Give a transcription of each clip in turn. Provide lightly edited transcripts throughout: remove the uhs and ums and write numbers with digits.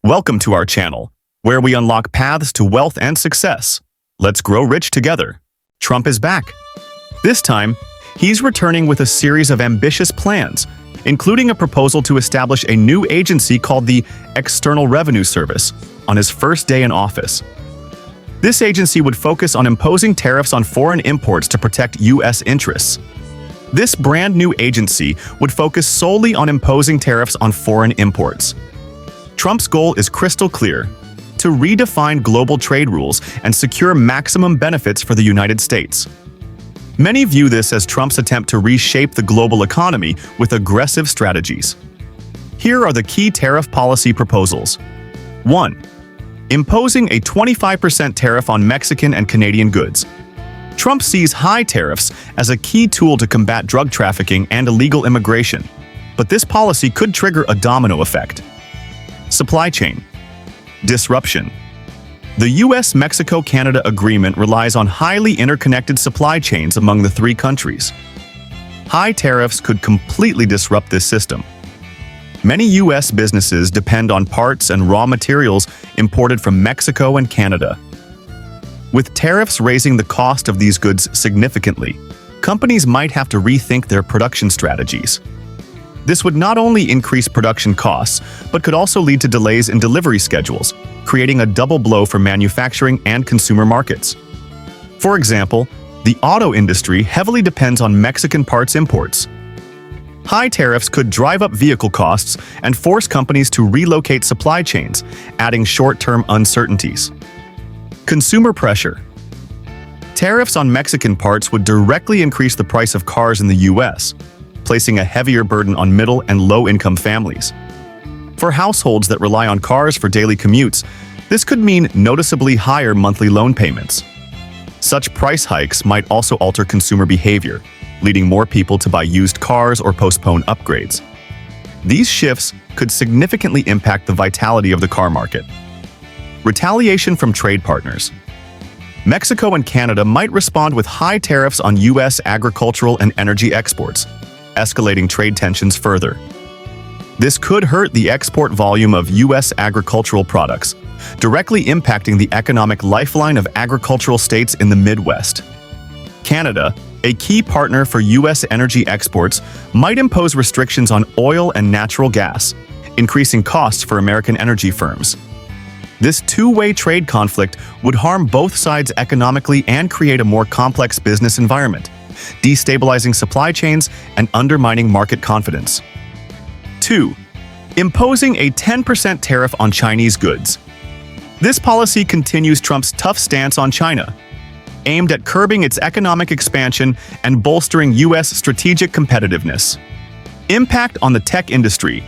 Welcome to our channel, where we unlock paths to wealth and success. Let's grow rich together. Trump is back. This time, he's returning with a series of ambitious plans, including a proposal to establish a new agency called the External Revenue Service on his first day in office. This agency would focus on imposing tariffs on foreign imports to protect U.S. interests. This brand new agency would focus solely on imposing tariffs on foreign imports. Trump's goal is crystal clear: to redefine global trade rules and secure maximum benefits for the United States. Many view this as Trump's attempt to reshape the global economy with aggressive strategies. Here are the key tariff policy proposals. 1. Imposing a 25% tariff on Mexican and Canadian goods. Trump sees high tariffs as a key tool to combat drug trafficking and illegal immigration, but this policy could trigger a domino effect. Supply chain disruption. The U.S.-Mexico-Canada agreement relies on highly interconnected supply chains among the three countries. High tariffs could completely disrupt this system. Many U.S. businesses depend on parts and raw materials imported from Mexico and Canada. With tariffs raising the cost of these goods significantly, companies might have to rethink their production strategies. This would not only increase production costs, but could also lead to delays in delivery schedules, creating a double blow for manufacturing and consumer markets. For example, the auto industry heavily depends on Mexican parts imports. High tariffs could drive up vehicle costs and force companies to relocate supply chains, adding short-term uncertainties. Consumer pressure. Tariffs on Mexican parts would directly increase the price of cars in the U.S., placing a heavier burden on middle and low-income families. For households that rely on cars for daily commutes, this could mean noticeably higher monthly loan payments. Such price hikes might also alter consumer behavior, leading more people to buy used cars or postpone upgrades. These shifts could significantly impact the vitality of the car market. Retaliation from trade partners. Mexico and Canada might respond with high tariffs on U.S. agricultural and energy exports, escalating trade tensions further. This could hurt the export volume of U.S. agricultural products, directly impacting the economic lifeline of agricultural states in the Midwest. Canada, a key partner for U.S. energy exports, might impose restrictions on oil and natural gas, increasing costs for American energy firms. This two-way trade conflict would harm both sides economically and create a more complex business environment, destabilizing supply chains and undermining market confidence. 2. Imposing a 10% tariff on Chinese goods. This policy continues Trump's tough stance on China, aimed at curbing its economic expansion and bolstering U.S. strategic competitiveness. Impact on the tech industry.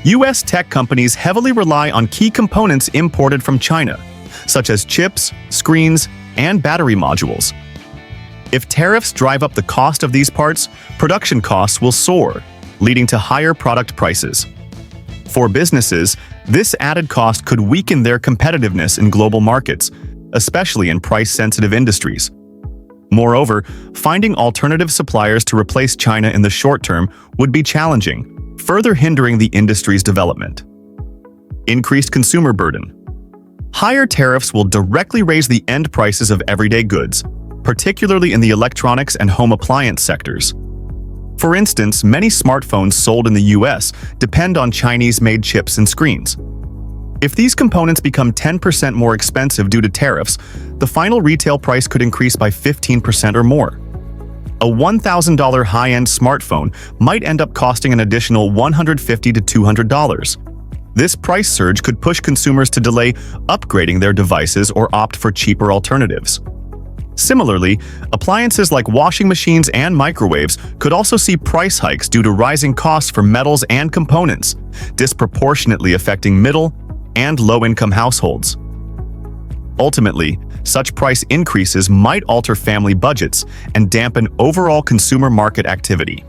U.S. tech companies heavily rely on key components imported from China, such as chips, screens, and battery modules. If tariffs drive up the cost of these parts, production costs will soar, leading to higher product prices. For businesses, this added cost could weaken their competitiveness in global markets, especially in price-sensitive industries. Moreover, finding alternative suppliers to replace China in the short term would be challenging, further hindering the industry's development. Increased consumer burden. Higher tariffs will directly raise the end prices of everyday goods, particularly in the electronics and home appliance sectors. For instance, many smartphones sold in the U.S. depend on Chinese-made chips and screens. If these components become 10% more expensive due to tariffs, the final retail price could increase by 15% or more. A $1,000 high-end smartphone might end up costing an additional $150 to $200. This price surge could push consumers to delay upgrading their devices or opt for cheaper alternatives. Similarly, appliances like washing machines and microwaves could also see price hikes due to rising costs for metals and components, disproportionately affecting middle and low-income households. Ultimately, such price increases might alter family budgets and dampen overall consumer market activity.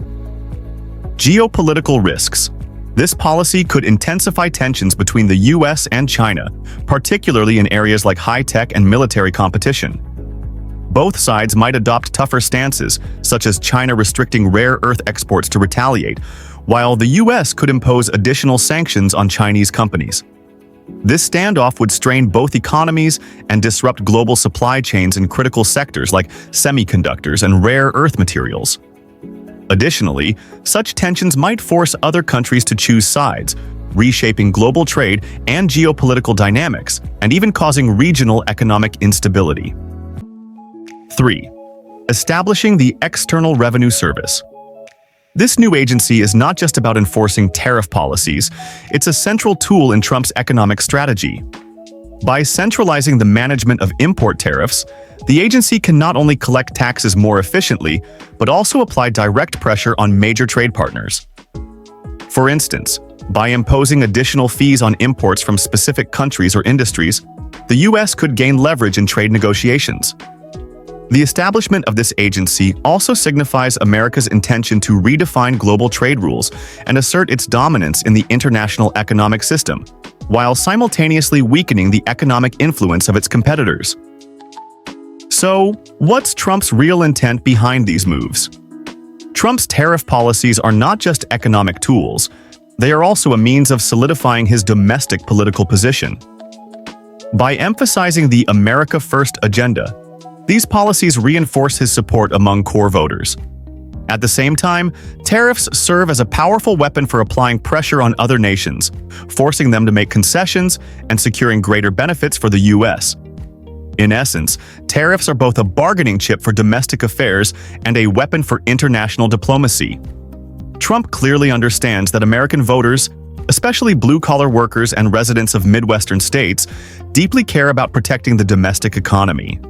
Geopolitical risks. This policy could intensify tensions between the U.S. and China, particularly in areas like high-tech and military competition. Both sides might adopt tougher stances, such as China restricting rare earth exports to retaliate, while the U.S. could impose additional sanctions on Chinese companies. This standoff would strain both economies and disrupt global supply chains in critical sectors like semiconductors and rare earth materials. Additionally, such tensions might force other countries to choose sides, reshaping global trade and geopolitical dynamics, and even causing regional economic instability. 3. Establishing the External Revenue Service. This new agency is not just about enforcing tariff policies, it's a central tool in Trump's economic strategy. By centralizing the management of import tariffs, the agency can not only collect taxes more efficiently, but also apply direct pressure on major trade partners. For instance, by imposing additional fees on imports from specific countries or industries, the U.S. could gain leverage in trade negotiations. The establishment of this agency also signifies America's intention to redefine global trade rules and assert its dominance in the international economic system, while simultaneously weakening the economic influence of its competitors. So, what's Trump's real intent behind these moves? Trump's tariff policies are not just economic tools, they are also a means of solidifying his domestic political position. By emphasizing the America First agenda, these policies reinforce his support among core voters. At the same time, tariffs serve as a powerful weapon for applying pressure on other nations, forcing them to make concessions and securing greater benefits for the U.S. In essence, tariffs are both a bargaining chip for domestic affairs and a weapon for international diplomacy. Trump clearly understands that American voters, especially blue-collar workers and residents of Midwestern states, deeply care about protecting the domestic economy.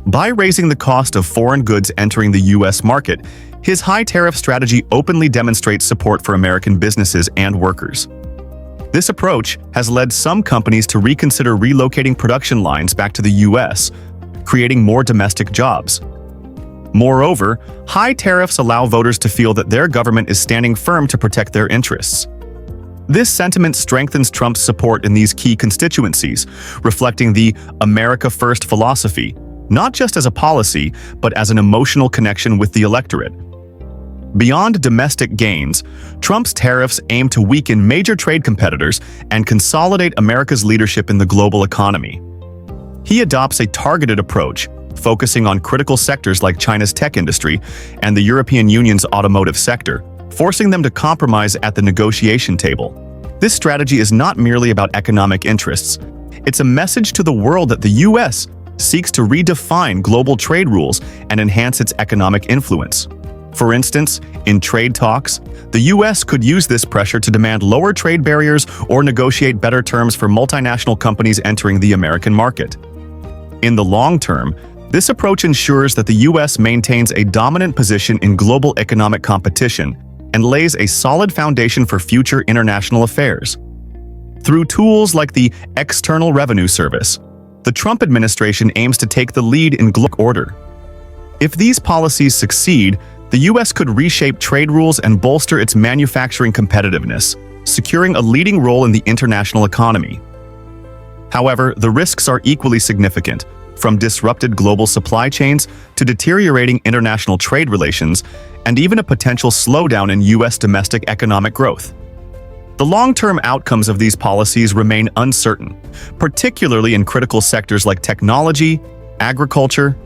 By raising the cost of foreign goods entering the U.S. market, his high tariff strategy openly demonstrates support for American businesses and workers. This approach has led some companies to reconsider relocating production lines back to the U.S., creating more domestic jobs. Moreover, high tariffs allow voters to feel that their government is standing firm to protect their interests. This sentiment strengthens Trump's support in these key constituencies, reflecting the America First philosophy, not just as a policy, but as an emotional connection with the electorate. Beyond domestic gains, Trump's tariffs aim to weaken major trade competitors and consolidate America's leadership in the global economy. He adopts a targeted approach, focusing on critical sectors like China's tech industry and the European Union's automotive sector, forcing them to compromise at the negotiation table. This strategy is not merely about economic interests. It's a message to the world that the U.S. seeks to redefine global trade rules and enhance its economic influence. For instance, in trade talks, the U.S. could use this pressure to demand lower trade barriers or negotiate better terms for multinational companies entering the American market. In the long term, this approach ensures that the U.S. maintains a dominant position in global economic competition and lays a solid foundation for future international affairs. Through tools like the External Revenue Service, the Trump administration aims to take the lead in global order. If these policies succeed, the U.S. could reshape trade rules and bolster its manufacturing competitiveness, securing a leading role in the international economy. However, the risks are equally significant, from disrupted global supply chains to deteriorating international trade relations, and even a potential slowdown in U.S. domestic economic growth. The long-term outcomes of these policies remain uncertain, particularly in critical sectors like technology, agriculture,